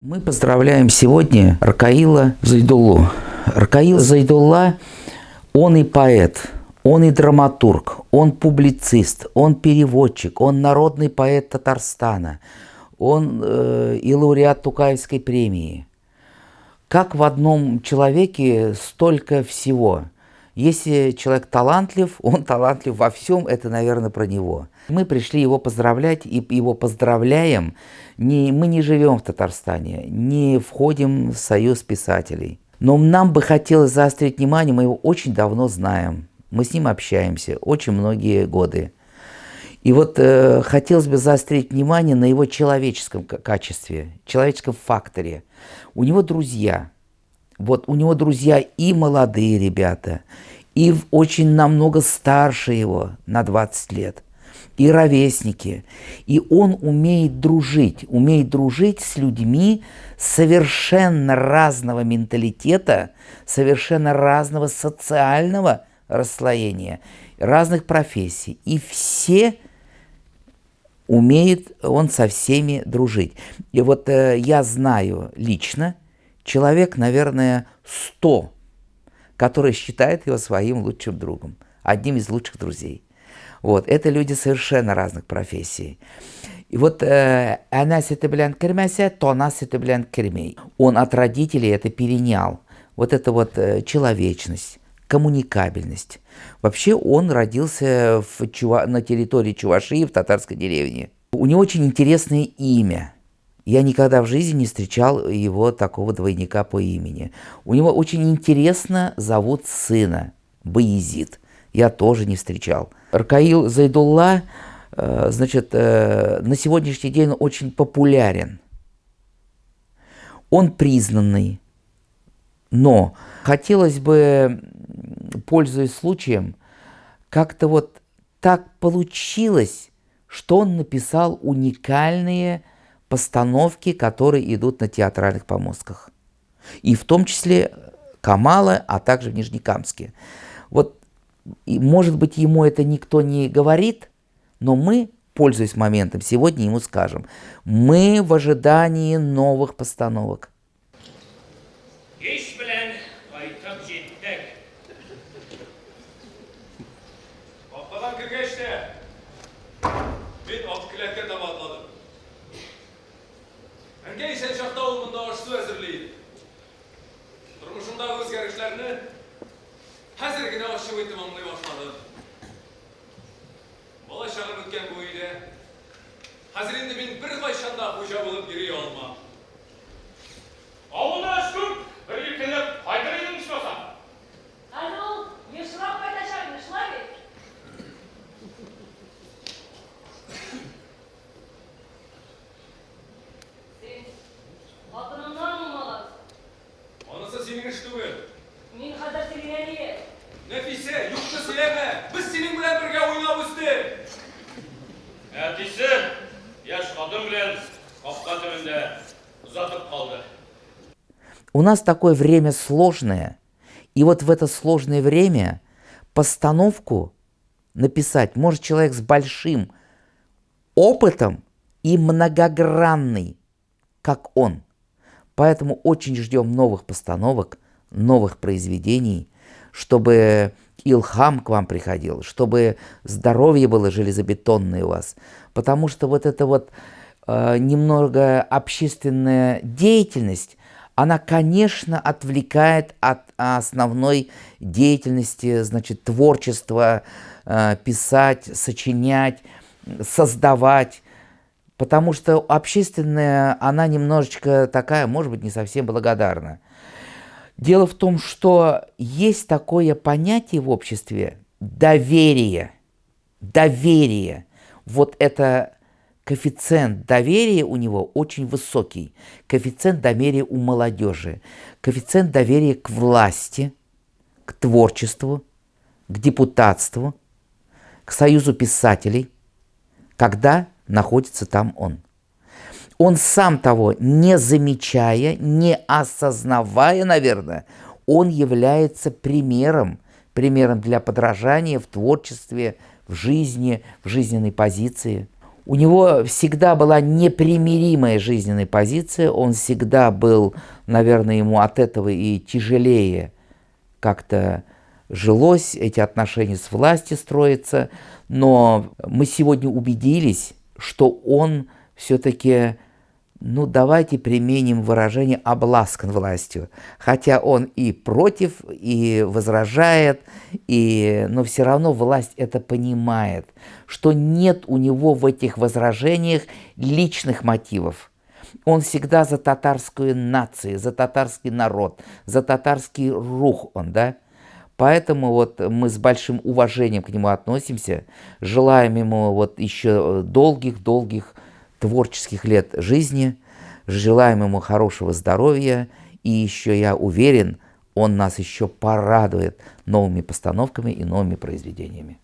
Мы поздравляем сегодня Ракаила Зайдуллу. Ракаил Зайдулла, он и поэт, он и драматург, он публицист, он переводчик, он народный поэт Татарстана, он и лауреат Тукаевской премии. Как в одном человеке столько всего. Если человек талантлив, он талантлив во всем, это, наверное, про него. Мы пришли его поздравлять и его поздравляем. Мы не живем в Татарстане, не входим в союз писателей. Но нам бы хотелось заострить внимание, мы его очень давно знаем. Мы с ним общаемся очень многие годы. И вот хотелось бы заострить внимание на его человеческом качестве, человеческом факторе. У него друзья. Вот у него друзья и молодые ребята, и очень намного старше его, на 20 лет, и ровесники. И он умеет дружить с людьми совершенно разного менталитета, совершенно разного социального расслоения, разных профессий. И все умеет он со всеми дружить. И вот я знаю лично человек, наверное, 100, который считает его своим лучшим другом, одним из лучших друзей. Вот. Это люди совершенно разных профессий. И вот «Она сети белян кирмесе, то она сети белян кирмей». Он от родителей это перенял. Вот это вот человечность, коммуникабельность. Вообще он родился на территории Чувашии, в татарской деревне. У него очень интересное имя. Я никогда в жизни не встречал его такого двойника по имени. У него очень интересно зовут сына Баязид. Я тоже не встречал. Ракаил Зайдулла, значит, на сегодняшний день он очень популярен. Он признанный. Но хотелось бы, пользуясь случаем, как-то вот так получилось, что он написал уникальные постановки, которые идут на театральных помостках. И в том числе Камала, а также в Нижнекамске. Вот, и, может быть, ему это никто не говорит, но мы, пользуясь моментом, сегодня ему скажем. Мы в ожидании новых постановок. Geçen şafta olmunda aşçı hazırlaydı. Durmuşumda özgürlüklerini hazırgine aşçı ve tamamlay başladı. Bala şarım ötken bu ile hazır indi bin bir başında hoca bulup giriyor olma. Avunda aşkım bir yüklenip haydırıydın işmasa. Hadi ol, yaşırak paylaşarmış var ya. Hatırından mı malaz? Anası senin iş gibi. Min kadar silineliye. Nefise, yoksa sileme. Biz senin bilen birge oynab üstü. Ertesi, yaş kadın bilen kapka dibinde uzatıp kaldı. У нас такое время сложное, и вот в это сложное время постановку написать может человек с большим опытом и многогранный, как он. Поэтому очень ждем новых постановок, новых произведений, чтобы илхам к вам приходил, чтобы здоровье было железобетонное у вас. Потому что вот эта вот немного общественная деятельность, она, конечно, отвлекает от основной деятельности, значит, творчества, писать, сочинять, создавать. Потому что общественная, она немножечко такая, может быть, не совсем благодарна. Дело в том, что есть такое понятие в обществе доверие. Доверие. Вот это коэффициент доверия у него очень высокий. Коэффициент доверия у молодежи. Коэффициент доверия к власти, к творчеству, к депутатству, к союзу писателей, когда находится там он. Он сам того не замечая, не осознавая, наверное, он является примером для подражания в творчестве, в жизни, в жизненной позиции. У него всегда была непримиримая жизненная позиция, он всегда был, наверное, ему от этого и тяжелее как-то жилось, эти отношения с властью строятся, но мы сегодня убедились, что он все-таки, ну давайте применим выражение, обласкан властью, хотя он и против, и возражает, но все равно власть это понимает, что нет у него в этих возражениях личных мотивов. Он всегда за татарскую нацию, за татарский народ, за татарский рух он, да? Поэтому вот мы с большим уважением к нему относимся, желаем ему вот еще долгих-долгих творческих лет жизни, желаем ему хорошего здоровья, и еще я уверен, он нас еще порадует новыми постановками и новыми произведениями.